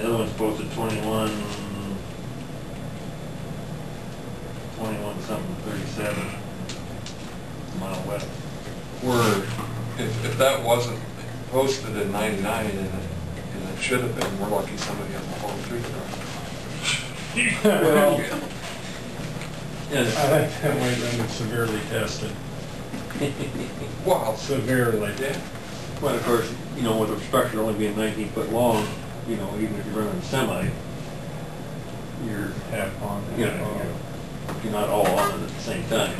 the other one's posted 21 something, 37 mile west. Where, if that wasn't posted in 99 and it should have been, we're lucky somebody on the whole street. Well, I think that might have been severely tested. Wow. Severely. Yeah. well, of course, you know, with the structure only being 19 foot long, you know, even if you're running a semi, you're Half on. you know, you're not all on it at the same time.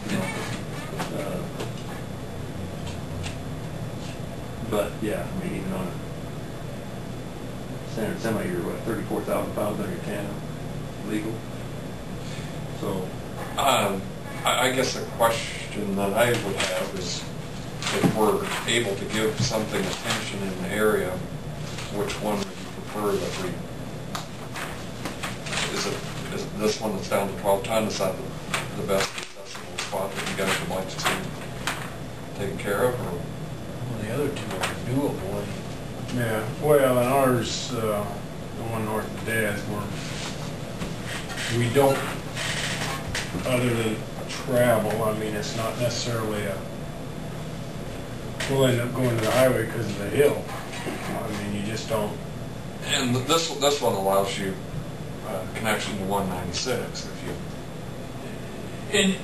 You know, but yeah, I mean, even on a standard semi, you're what, 34,000 pounds under your tandem, legal. So, I guess the question that I would have is, if we're able to give something attention in the area, which one would you prefer that we? Is it this one that's down to 12 ton? Is that the best accessible spot that you guys would like to see taken care of? Or? Well, the other two are doable. Yeah, well, and ours, the one north of Dad's, we don't, other than travel, I mean, it's not necessarily we'll end up going to the highway because of the hill. I mean, you just don't. And this one allows you connection to 196 if you. And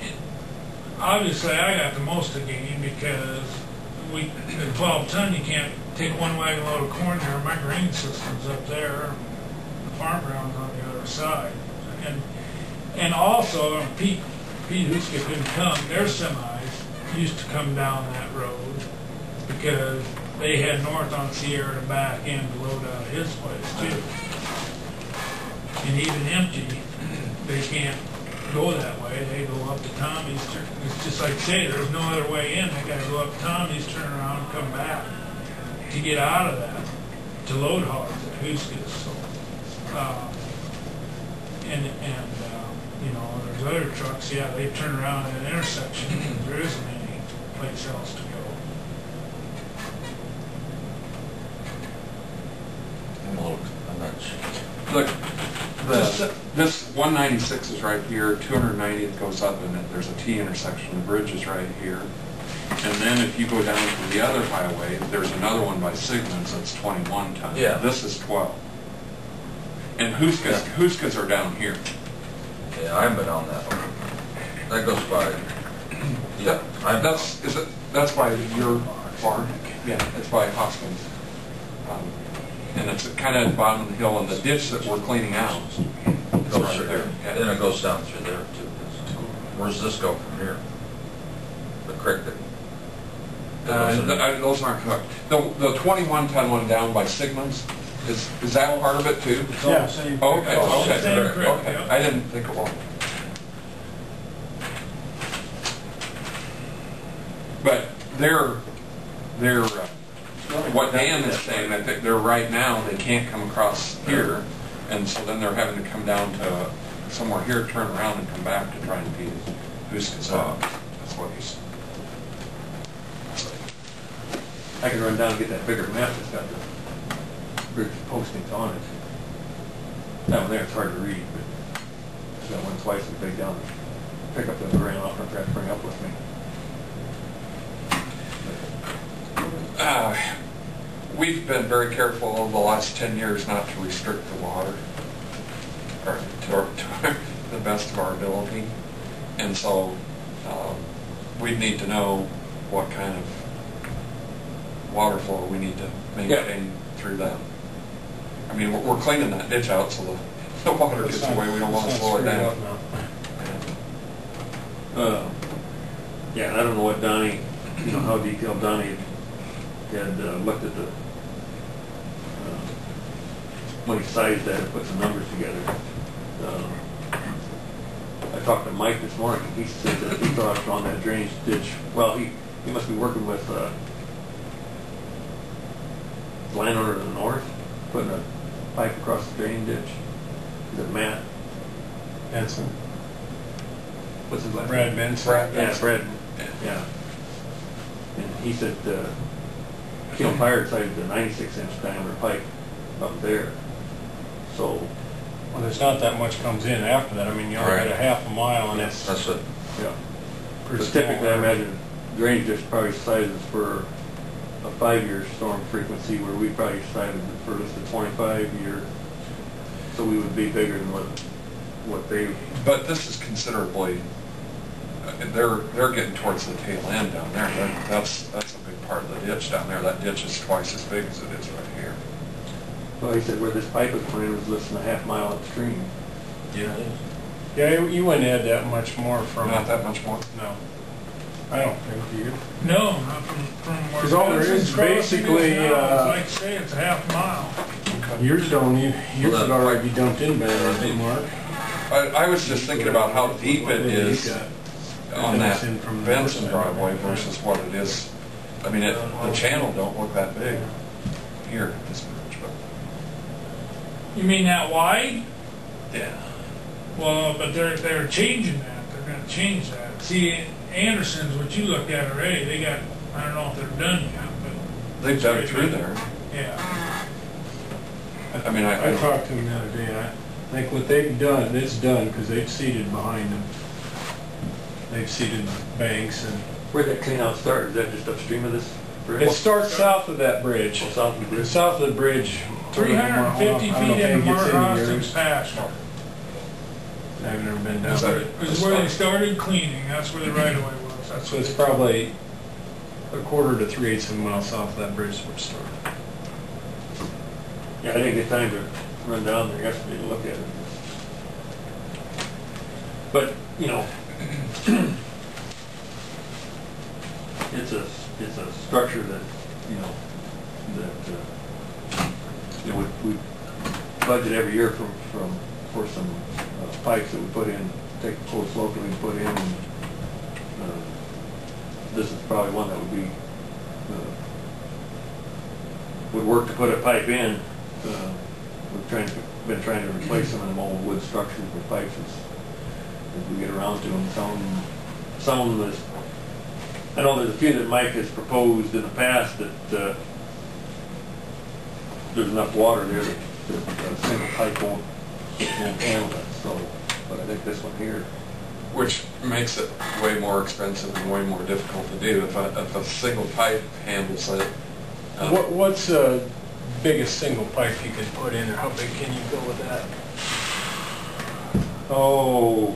obviously, I got the most to gain because at 12 ton, you can't take one wagon load of corn there. My grain system's up there, the farm ground's on the other side, and also Pete Huska couldn't come. Their semis used to come down that road because they head north on Sierra to back in to load out of his place too. And even empty, they can't go that way. They go up to Tommy's. It's just like say, there's no other way in. They got to go up to Tommy's, turn around, and come back to get out of that to load hogs at Huska's. So, you know, there's other trucks. Yeah, they turn around at an intersection because there isn't any place else to go. I'm not sure. Look, this 196 is right here, 290th goes up, and there's a T intersection. The bridge is right here. And then if you go down to the other highway, there's another one by Sigmund's that's 21 ton. Yeah. This is 12. And Huska's are down here. Yeah, I haven't been on that one. That goes by. Yeah, That's by your farm. Yeah, it's by Hoskins. And it's kind of at the bottom of the hill, and the ditch that we're cleaning out is goes right through there. there. Then it goes down through there too. Where's this go from here? The creek that. Those aren't hooked. The 21 ton one down by Sigmund's, is that part of it too? Yeah. Same Okay. creek, Okay. yeah. I didn't think it was. But what Dan is saying, that they're right now, they can't come across here, and so then they're having to come down to somewhere here, turn around, and come back to try and feed Huska's up. That's what he's. I can run down and get that bigger map that's got the bridge postings on it. That one there, it's hard to read, but it's got one twice as big down. Pick up the grain off and try to bring up with me. We've been very careful over the last 10 years not to restrict the water, or to the best of our ability, and so we'd need to know what kind of water flow we need to maintain through that. I mean, we're cleaning that ditch out so the water gets away. We don't want to slow it down. Yeah, and I don't know what Donnie, you know, how detailed Donnie had looked at the, when he sized that and put some numbers together. I talked to Mike this morning, and he said that he thought on that drainage ditch, well, he must be working with landowner to the north, putting a pipe across the drain ditch. Is it Matt Benson. What's his last name? Brad Benson. Yeah, Brad. Yeah. And he said, Keel Pirate cited the 96-inch diameter pipe up there. So, Well, there's not that much comes in after that. I mean, you only got a half a mile and it's That's it. yeah. pretty But typically, I small. imagine drainage district probably sizes for a 5-year storm frequency, where we probably sized it for just a 25-year. So we would be bigger than what they. But this is considerably, they're getting towards the tail end down there. That's a big part of the ditch down there. That ditch is twice as big as it is right here. Well, he said where this pipe was put in was less than a half mile upstream. Yeah. Yeah, you wouldn't add that much more from. Not that much more? No. I don't think you. No, not from where. 'Cause all there is Benson's crossing basically, now, like I say, it's a half mile. Yours don't even, yours would already be dumped in better, I think, Mark. I was just thinking about how deep it is on that Benson from the Benson north side. driveway versus what it is. I mean, the channel don't look that big here, this much, but You mean that wide? yeah. Well, but they're changing that. They're gonna change that. See, Anderson's, what you looked at already, they got, I don't know if they're done yet, but. They've dug through there. Yeah. I mean, I talked to them the other day, and I think what they've done, it's done, because they've seeded behind them. They've seeded banks, and Where'd that clean out start? Is that just upstream of this bridge? it starts south of that bridge. Well, south of the bridge. South of the bridge. 350 I don't know feet if into it gets Mark into Austin's yours. pasture. I've never been down Is that there. it? It was where they started cleaning. That's where the right of way was. That's So what it's they- probably a quarter to 3/8 of a mile south of that bridge where it started. Yeah, I didn't get time to run down there yesterday to look at it. But, you know, it's a structure that, you know, we budget every year for some pipes that we put in, take quotes locally and put in, and this is probably one that would work to put a pipe in. We've been trying to replace some of them old wood structures with pipes as we get around to them. Some of them is, I know there's a few that Mike has proposed in the past that there's enough water there that a single pipe won't handle it. So, but I think this one here, Which makes it way more expensive and way more difficult to do. If a single pipe handles it. What's the biggest single pipe you could put in, or how big can you go with that? oh,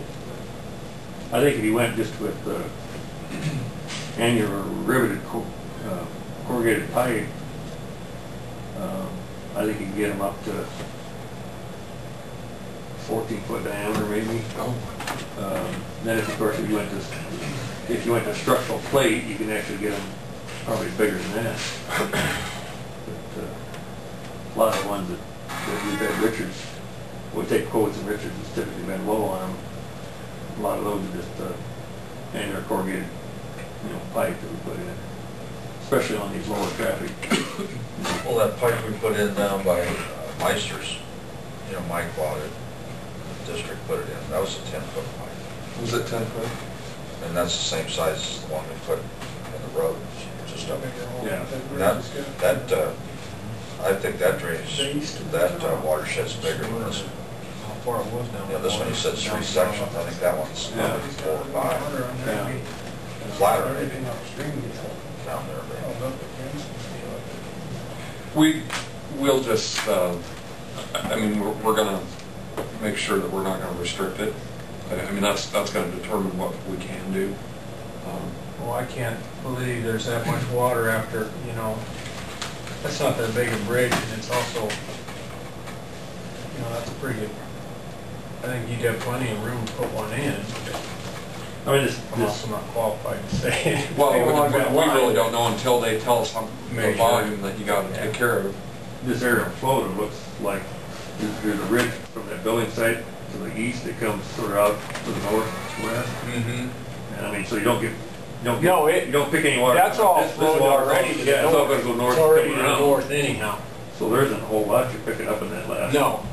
I think if you went just with annular riveted corrugated pipe, I think you can get them up to 14-foot diameter maybe. Oh. Then of course if you went to structural plate, you can actually get them probably bigger than that. But a lot of the ones that we've had Richards, we take quotes and Richards has typically been low on them. A lot of those are just annular corrugated, pipe that we put in, especially on these lower traffic. Well, that pipe we put in down by Meister's, Mike bought it, the district put it in, that was a 10-foot pipe. Was it 10 foot? And that's the same size as the one we put in the road, just up here. Yeah. I think that drainage, that watershed's bigger than this one. How far it was down? This one you said 3 sections, I think that one's Yeah. 4 or 5. Yeah. Flatter maybe, down there. We'll just, I mean, we're going to make sure that we're not going to restrict it. I mean, that's going to determine what we can do. Well, I can't believe there's that much water after, that's not that big a bridge, and it's also, that's a pretty good, I think you'd have plenty of room to put one in. I mean, I'm also not qualified to say. Well, They want we that really wide. don't know until they tell us the Measure. volume that you got to take care of. this area of flow, it looks like there's a ridge from that building site to the east that comes sort of out to the northwest. Mm-hmm. And I mean, so you don't No, you don't pick any water. That's all This flowed water- already to the Yeah, it's all north. going to go north. It's already coming to the around. north anyhow. So there isn't a whole lot you're picking up in that last. No,